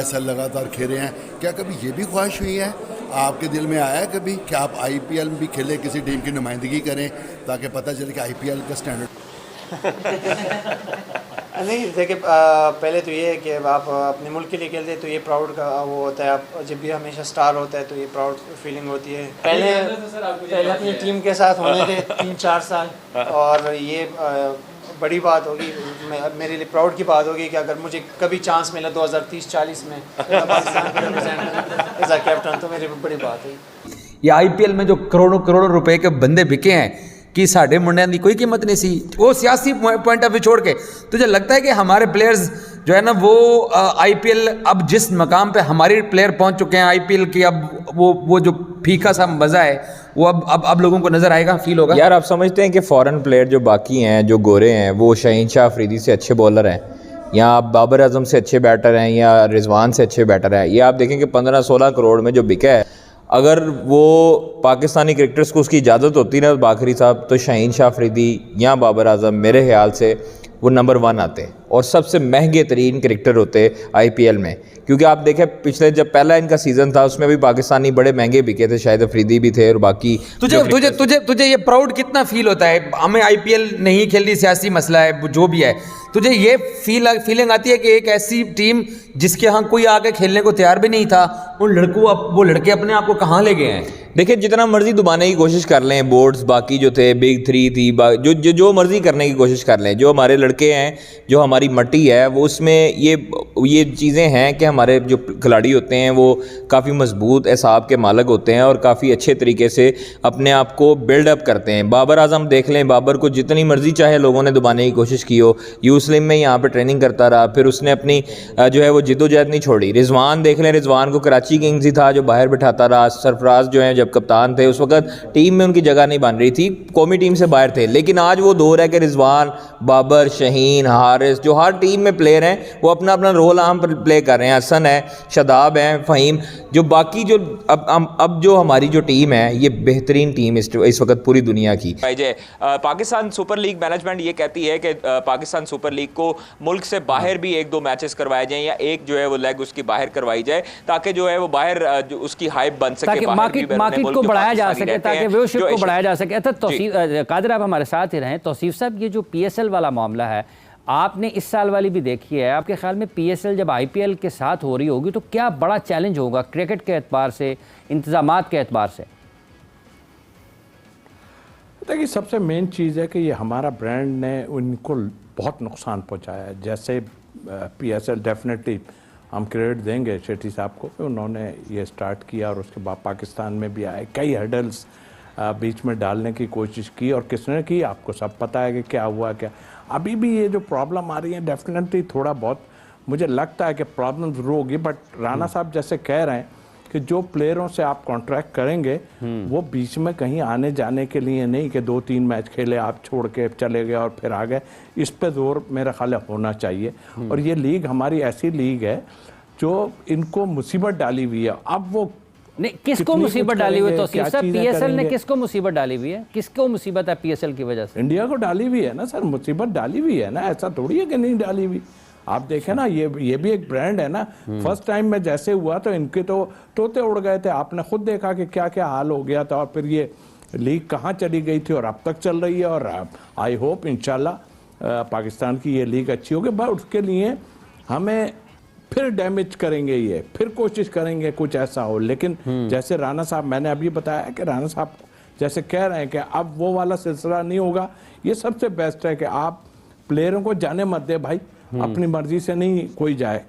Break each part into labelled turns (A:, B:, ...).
A: PSL लगातार खेले हैं, क्या कभी ये भी ख्वाहिश हुई है, आपके दिल में आया है कभी कि आप IPL में भी खेलें, किसी टीम की नुमाइंदगी करें, ताकि पता चले कि IPL का स्टैंडर्ड?
B: नहीं देखिए, पहले तो ये है कि आप अपने मुल्क के लिए खेलते हैं तो ये प्राउड का वो होता है। आप जब भी हमेशा स्टार होता है तो ये प्राउड फीलिंग होती है। पहले अपनी टीम के साथ होने थे 3-4 साल, और ये बड़ी बात होगी, मेरे लिए प्राउड की बात होगी कि अगर मुझे कभी चांस मिला 2030-40 में पाकिस्तान को रिप्रेजेंट एज अ कैप्टन, तो मेरी बड़ी बात है।
C: ये IPL में जो करोड़ों करोड़ों रुपए के बंदे बिके हैं कि साढ़े मुंडिया की कोई कीमत नहीं सी, वो सियासी पॉइंट ऑफ व्यू छोड़ के तुझे लगता है कि हमारे प्लेयर्स जो है ना वो IPL अब जिस मकाम पे हमारे प्लेयर पहुंच चुके हैं IPL की, अब वो जो फीका सा मज़ा है वो अब लोगों को नज़र आएगा, फील होगा?
D: यार आप समझते हैं कि फ़ॉरेन प्लेयर जो बाकी हैं, जो गोरे हैं, वो शाहीन शाह अफरीदी से अच्छे बॉलर हैं, या आप बाबर आजम से अच्छे बैटर हैं, या रिजवान से अच्छे बैटर हैं? ये आप देखें कि 15-16 करोड़ में जो बिका है, अगर वो पाकिस्तानी क्रिकेटर्स को उसकी इजाज़त होती ना बाखरी साहब, तो शाहीन शाह अफरीदी या बाबर आजम मेरे ख्याल से वो नंबर 1 आते और सबसे महंगे तरीन क्रिकेटर होते IPL में। क्योंकि आप देखें पिछले जब पहला इनका सीज़न था उसमें भी पाकिस्तानी बड़े महंगे बिके थे, शायद अफरीदी भी थे और बाकी।
C: तुझे ये प्राउड कितना फील होता है? हमें IPL नहीं खेलनी, सियासी मसला है, जो भी है, तुझे ये फीलिंग आती है कि एक ऐसी टीम जिसके यहाँ कोई आके खेलने को तैयार भी नहीं था, वो लड़के अपने आप को कहाँ ले गए हैं?
D: देखिए, जितना मर्जी दबाने की कोशिश कर लें, बोर्ड्स बाकी जो थे, बिग 3 थी, जो मर्जी करने की कोशिश कर लें, जो हमारे लड़के हैं, जो हमारी मट्टी है, वो उसमें ये चीज़ें हैं कि हमारे जो खिलाड़ी होते हैं वो काफ़ी मजबूत एसाब के मालिक होते हैं और काफ़ी अच्छे तरीके से अपने आप को बिल्डअप करते हैं। बाबर आजम देख लें, बाबर को जितनी मर्जी चाहे लोगों ने दबाने की कोशिश की हो, यूस्लिम में यहाँ पर ट्रेनिंग करता रहा, फिर उसने अपनी जो है वो जिद्दोजहद नहीं छोड़ी। रिजवान देख लें, रिजवान को कराची किंग्स ही था जो बाहर बिठाता रहा। सरफराज जो है जब कप्तान थे उस वक्त टीम में उनकी जगह नहीं बन रही थी, कौमी टीम से बाहर थे, लेकिन आज वो दौर है कि रिजवान, बाबर, शहीन, हारिस, जो हर टीम में प्लेयर हैं वो अपना अपना रोल आम पर प्ले कर रहे हैं। हसन है, शदाब है, फ़हीम, जो बाकी जो अब जो हमारी जो टीम है ये बेहतरीन टीम इस वक्त पूरी दुनिया की।
E: पाकिस्तान सुपर लीग मैनेजमेंट ये कहती है कि पाकिस्तान सुपर लीग को मुल्क से बाहर भी 1-2 मैचेस करवाए जाएं या एक जो है वो लेग उसकी बाहर करवाई जाए, ताकि जो है वो बाहर उसकी हाइप बन सके,
F: मार्केट को बढ़ाया जा सके, ताकि व्यूअरशिप को बढ़ाया जा सके। अच्छा कादिर, आप हमारे साथ ही रहें। तौसीफ साहब, ये जो PSL वाला मामला है, आपने इस साल वाली भी देखी है, आपके ख्याल में PSL जब IPL के साथ हो रही होगी तो क्या बड़ा चैलेंज होगा क्रिकेट के एतबार से, इंतजामात के एतबार से?
G: देखिए, सबसे मेन चीज़ है कि ये हमारा ब्रांड ने उनको बहुत नुकसान पहुंचाया है। जैसे PSL डेफिनेटली हम क्रेडिट देंगे शेट्टी साहब को कि उन्होंने ये स्टार्ट किया और उसके बाद पाकिस्तान में भी आए, कई हर्डल्स बीच में डालने की कोशिश की, और किसने की आपको सब पता है कि क्या हुआ। क्या अभी भी ये जो प्रॉब्लम आ रही है, डेफिनेटली थोड़ा बहुत मुझे लगता है कि प्रॉब्लम ज़रूर होगी, बट राना साहब जैसे कह रहे हैं कि जो प्लेयरों से आप कॉन्ट्रैक्ट करेंगे वो बीच में कहीं आने जाने के लिए नहीं कि 2-3 मैच खेले आप छोड़ के चले गए और फिर आ गए, इस पे जोर मेरा ख्याल होना चाहिए। और ये लीग हमारी ऐसी लीग है जो इनको मुसीबत डाली हुई है। अब वो
F: नहीं, किसको मुसीबत डाली हुई है? तो PSL ने किसको मुसीबत डाली हुई है? किसको मुसीबत है PSL की वजह से?
G: इंडिया को डाली हुई है ना सर, मुसीबत डाली हुई है ना, ऐसा थोड़ी है कि नहीं डाली हुई। आप देखें ना, ये भी एक ब्रांड है ना। फर्स्ट टाइम में जैसे हुआ तो इनके तो तोते उड़ गए थे, आपने खुद देखा कि क्या क्या हाल हो गया था, और फिर ये लीग कहाँ चली गई थी और अब तक चल रही है। और आई होप इंशाल्लाह पाकिस्तान की ये लीग अच्छी होगी, बट उसके लिए हमें फिर डैमेज करेंगे, ये फिर कोशिश करेंगे कुछ ऐसा हो। लेकिन जैसे राना साहब, मैंने अभी बताया कि राना साहब जैसे कह रहे हैं कि अब वो वाला सिलसिला नहीं होगा। ये सबसे बेस्ट है कि आप प्लेयरों को जाने मत दे भाई, अपनी मर्जी से नहीं कोई जाए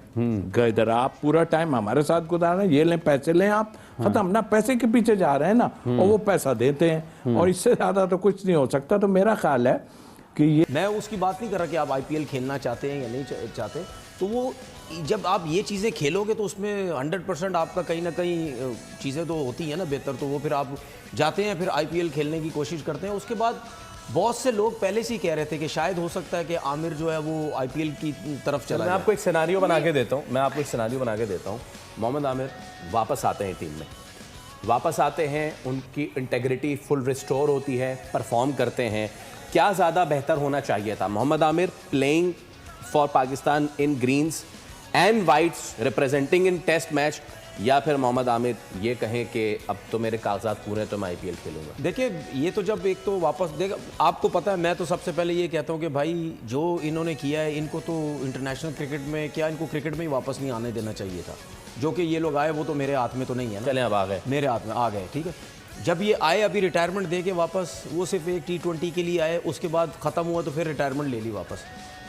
G: इधर, आप पूरा टाइम हमारे साथ गुजार रहे हैं, ये लें पैसे लें, आप खत्म ना, पैसे के पीछे जा रहे हैं ना, और वो पैसा देते हैं, और इससे ज़्यादा तो कुछ नहीं हो सकता। तो मेरा ख्याल है कि ये,
H: मैं उसकी बात नहीं कर रहा कि आप IPL खेलना चाहते हैं या नहीं चाहते, तो वो जब आप ये चीज़ें खेलोगे तो उसमें 100% आपका कहीं ना कहीं चीज़ें तो होती हैं ना बेहतर, तो वो फिर आप जाते हैं, फिर IPL खेलने की कोशिश करते हैं। उसके बाद बहुत से लोग पहले से ही कह रहे थे कि शायद हो सकता है कि आमिर जो है वो IPL की तरफ चला जाए।
I: मैं आपको एक सिनेरियो बना के देता हूँ, मोहम्मद आमिर वापस आते हैं टीम में, वापस आते हैं, उनकी इंटेग्रिटी फुल रिस्टोर होती है, परफॉर्म करते हैं। क्या ज़्यादा बेहतर होना चाहिए था, Mohammad Aamir playing for Pakistan in greens and whites representing in test match, या फिर मोहम्मद आमिर ये कहें कि अब तो मेरे कागजात पूरे हैं तो मैं IPL खेलूंगा?
H: देखिए, ये तो जब एक तो वापस देख, आपको पता है, मैं तो सबसे पहले ये कहता हूँ कि भाई जो इन्होंने किया है, इनको तो इंटरनेशनल क्रिकेट में क्या, इनको क्रिकेट में ही वापस नहीं आने देना चाहिए था। जो कि ये लोग आए वो तो मेरे हाथ में तो नहीं है ना।
I: चलें अब आ गए,
H: मेरे हाथ में आ गए, ठीक है। जब ये आए अभी रिटायरमेंट दे के वापस, वो सिर्फ एक T20 के लिए आए, उसके बाद ख़त्म हुआ तो फिर रिटायरमेंट ले ली वापस।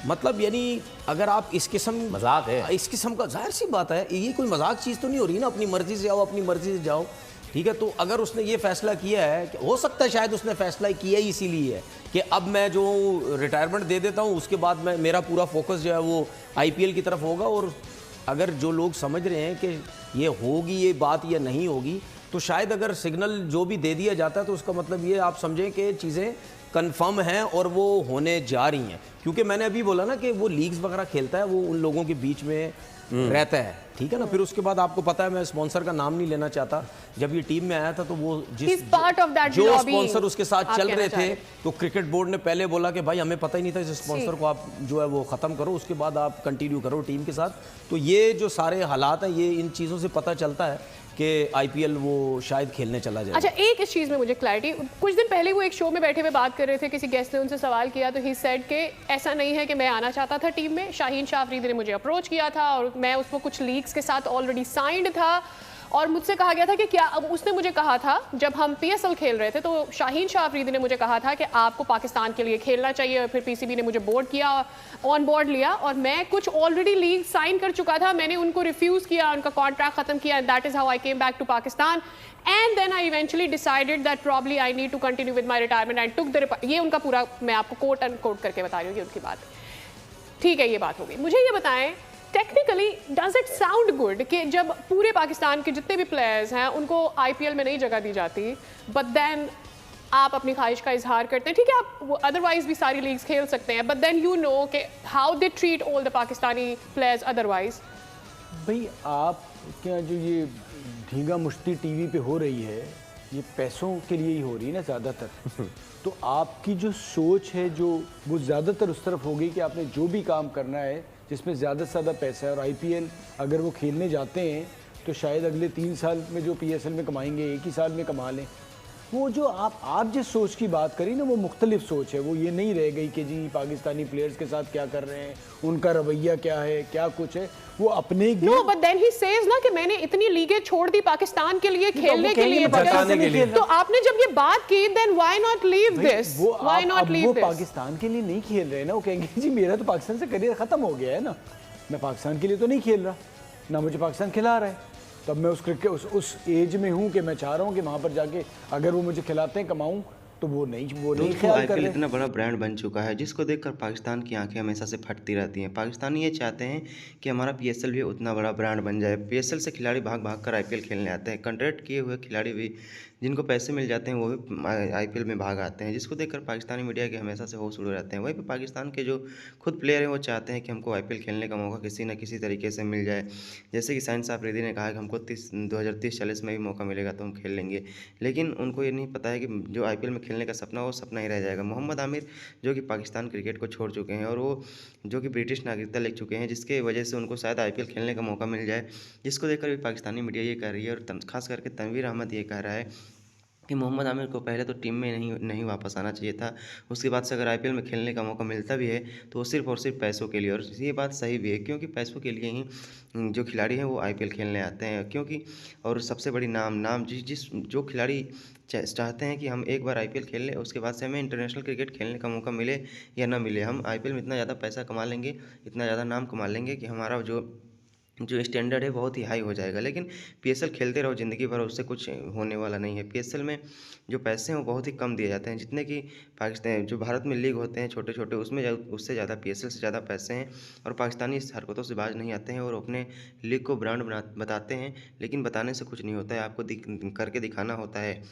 H: मतलब यानी अगर आप इस किस्म,
I: मजाक है
H: इस किस्म का, जाहिर सी बात है ये कोई मजाक चीज़ तो नहीं हो रही ना। अपनी मर्जी से आओ, अपनी मर्जी से जाओ, ठीक है। तो अगर उसने ये फैसला किया है, कि हो सकता है शायद उसने फैसला किया ही इसीलिए है कि अब मैं जो रिटायरमेंट दे देता हूँ, उसके बाद मैं, मेरा पूरा फोकस जो है वो IPL की तरफ होगा। और अगर जो लोग समझ रहे हैं कि ये होगी ये बात या नहीं होगी, तो शायद अगर सिग्नल जो भी दे दिया जाता है तो उसका मतलब ये आप समझें कि चीज़ें कंफर्म हैं और वो होने जा रही हैं। क्योंकि मैंने अभी बोला ना कि वो लीग्स वगैरह खेलता है, वो उन लोगों के बीच में रहता है, ठीक है ना। फिर उसके बाद आपको पता है, मैं स्पॉन्सर का नाम नहीं लेना चाहता, जब ये टीम में आया था तो वो जो स्पॉन्सर उसके साथ चल रहे थे, तो क्रिकेट बोर्ड ने पहले बोला कि भाई हमें पता ही नहीं था, इस स्पॉन्सर को आप जो है वो ख़त्म करो, उसके बाद आप कंटिन्यू करो टीम के साथ। तो ये जो सारे हालात हैं, ये इन चीज़ों से पता चलता है कि IPL वो शायद खेलने चला जाए।
J: अच्छा, एक इस चीज़ में मुझे क्लैरिटी, कुछ दिन पहले वो एक शो में बैठे हुए बात कर रहे थे, किसी गेस्ट ने उनसे सवाल किया तो ही सेड कि ऐसा नहीं है कि मैं आना चाहता था टीम में, शाहीन शाह अफरीदी ने मुझे अप्रोच किया था और मैं उसको कुछ लीग्स के साथ ऑलरेडी साइंड था, और मुझसे कहा गया था कि क्या, अब उसने मुझे कहा था जब हम PSL खेल रहे थे तो शाहीन शाह अफरीदी ने मुझे कहा था कि आपको पाकिस्तान के लिए खेलना चाहिए, और फिर PCB ने मुझे बोर्ड किया, ऑन बोर्ड लिया, और मैं कुछ ऑलरेडी लीग साइन कर चुका था, मैंने उनको रिफ्यूज़ किया, उनका कॉन्ट्रैक्ट ख़त्म किया, and that is how I came back to Pakistan, and then I eventually decided that probably I need to continue with my retirement and took the, ये उनका पूरा, मैं आपको कोट एंड कोट करके बता रही हूँ उनकी बात। ठीक है, ये बात हो गई। मुझे ये बताएं, technically does it sound good कि जब पूरे पाकिस्तान के जितने भी प्लेयर्स हैं उनको IPL में नहीं जगह दी जाती, बट देन आप अपनी ख्वाहिश का इजहार करते हैं, ठीक है, आप अदरवाइज भी सारी लीग्स खेल सकते हैं, बट देन यू नो कि how they treat all the Pakistani players otherwise.
K: भाई आप क्या, जो ये धींगा मुश्ती TV पे हो रही है, ये पैसों के लिए ही हो रही है ना ज़्यादातर। तो आपकी जो सोच है जो वो ज़्यादातर उस तरफ होगी कि आपने जो भी काम करना है जिसमें ज़्यादा से ज़्यादा पैसा है, और IPL अगर वो खेलने जाते हैं तो शायद अगले 3 साल में जो PSL में कमाएंगे 1 ही साल में कमा लें। वो जो आप जिस सोच की बात करी ना, वो मुख्तलिफ सोच है, वो ये नहीं रह गई कि जी पाकिस्तानी प्लेयर्स के साथ क्या कर रहे हैं, उनका रवैया क्या है, क्या कुछ है, वो अपने
J: no, but then he says ना कि मैंने इतनी लीगें छोड़ दी पाकिस्तान के लिए, खेलने के लिए, तो आपने जब ये बात की, then why not leave this, why not leave this?
K: वो पाकिस्तान के लिए नहीं खेल रहे ना, वो कहेंगे जी मेरा तो पाकिस्तान से करियर खत्म हो गया है ना, मैं पाकिस्तान के लिए तो नहीं खेल रहा ना, मुझे पाकिस्तान खिला रहा है, तब मैं उस एज में हूँ कि मैं चाह रहा हूँ कि वहाँ पर जाके अगर वो मुझे खिलाते हैं, कमाऊँ, तो वो नहीं ख्याल कर रहे।
L: इतना बड़ा ब्रांड बन चुका है जिसको देखकर पाकिस्तान की आंखें हमेशा से फटती रहती हैं। पाकिस्तानी ये चाहते हैं कि हमारा PSL भी उतना बड़ा ब्रांड बन जाए। PSL से खिलाड़ी भाग भाग कर IPL खेलने आते हैं। कॉन्ट्रैक्ट किए हुए खिलाड़ी भी, जिनको पैसे मिल जाते हैं, वो भी IPL में भाग आते हैं, जिसको देखकर पाकिस्तानी मीडिया के हमेशा से होश उड़ रहते हैं। वहीं पर पाकिस्तान के जो खुद प्लेयर हैं वो चाहते हैं कि हमको IPL खेलने का मौका किसी न किसी तरीके से मिल जाए। जैसे कि शाहीन शाह अफरीदी ने कहा कि हमको 2030-40 में भी मौका मिलेगा तो हम खेल लेंगे, लेकिन उनको ये नहीं पता है कि जो IPL में खेलने का सपना वो सपना ही रह जाएगा। मोहम्मद आमिर जो कि पाकिस्तान क्रिकेट को छोड़ चुके हैं और वो जो कि ब्रिटिश नागरिकता ले चुके हैं, जिसके वजह से उनको शायद IPL खेलने का मौका मिल जाए, जिसको देखकर भी पाकिस्तानी मीडिया ये कह रही है, और खास करके तनवीर अहमद ये कह रहा है कि मोहम्मद आमिर को पहले तो टीम में नहीं वापस आना चाहिए था, उसके बाद से अगर IPL में खेलने का मौका मिलता भी है तो वो सिर्फ और सिर्फ पैसों के लिए, और ये बात सही भी है क्योंकि पैसों के लिए ही जो खिलाड़ी हैं वो IPL खेलने आते हैं। क्योंकि और सबसे बड़ी नाम जो खिलाड़ी चाहते हैं कि हम एक बार IPL खेल लें, उसके बाद से हमें इंटरनेशनल क्रिकेट खेलने का मौका मिले या ना मिले, हम IPL में इतना ज़्यादा पैसा कमा लेंगे, इतना ज़्यादा नाम कमा लेंगे कि हमारा जो स्टैंडर्ड है बहुत ही हाई हो जाएगा। लेकिन PSL खेलते रहो ज़िंदगी भर, उससे कुछ होने वाला नहीं है। PSL में जो पैसे हैं वो बहुत ही कम दिए जाते हैं, जितने कि पाकिस्तान जो भारत में लीग होते हैं छोटे छोटे, उसमें उससे ज़्यादा PSL से ज़्यादा पैसे हैं। और पाकिस्तानी इस हरकतों से बाज नहीं आते हैं और अपने लीग को ब्रांड बताते हैं, लेकिन बताने से कुछ नहीं होता है, आपको करके दिखाना होता है।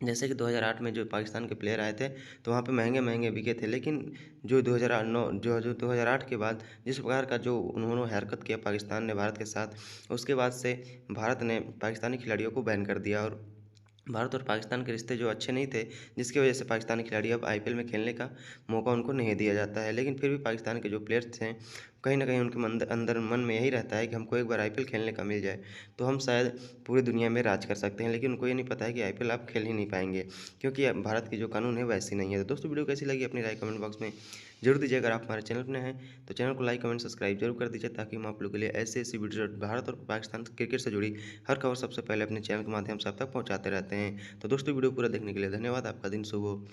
L: जैसे कि 2008 में जो पाकिस्तान के प्लेयर आए थे तो वहाँ पे महंगे बिके थे, लेकिन जो 2008 के बाद जिस प्रकार का जो उन्होंने हरकत किया पाकिस्तान ने भारत के साथ, उसके बाद से भारत ने पाकिस्तानी खिलाड़ियों को बैन कर दिया और भारत और पाकिस्तान के रिश्ते जो अच्छे नहीं थे, जिसकी वजह से पाकिस्तानी खिलाड़ी अब IPL में खेलने का मौका उनको नहीं दिया जाता है। लेकिन फिर भी पाकिस्तान के जो प्लेयर्स हैं कहीं ना कहीं उनके अंदर मन में यही रहता है कि हमको एक बार IPL खेलने का मिल जाए तो हम शायद पूरी दुनिया में राज कर सकते हैं, लेकिन उनको ये नहीं पता है कि IPL आप खेल ही नहीं पाएंगे, क्योंकि भारत की जो कानून है वैसी नहीं है। तो दोस्तों वीडियो कैसी लगी अपनी राय कमेंट बॉक्स में जरूर दीजिए। अगर आप हमारे चैनल पर नए हैं तो चैनल को लाइक कमेंट सब्सक्राइब जरूर कर दीजिए, ताकि हम आप लोगों के लिए ऐसी वीडियो भारत और पाकिस्तान क्रिकेट से जुड़ी हर खबर सबसे पहले अपने चैनल के माध्यम से आप तक पहुँचाते रहते हैं। तो दोस्तों वीडियो पूरा देखने के लिए धन्यवाद। आपका दिन शुभ हो।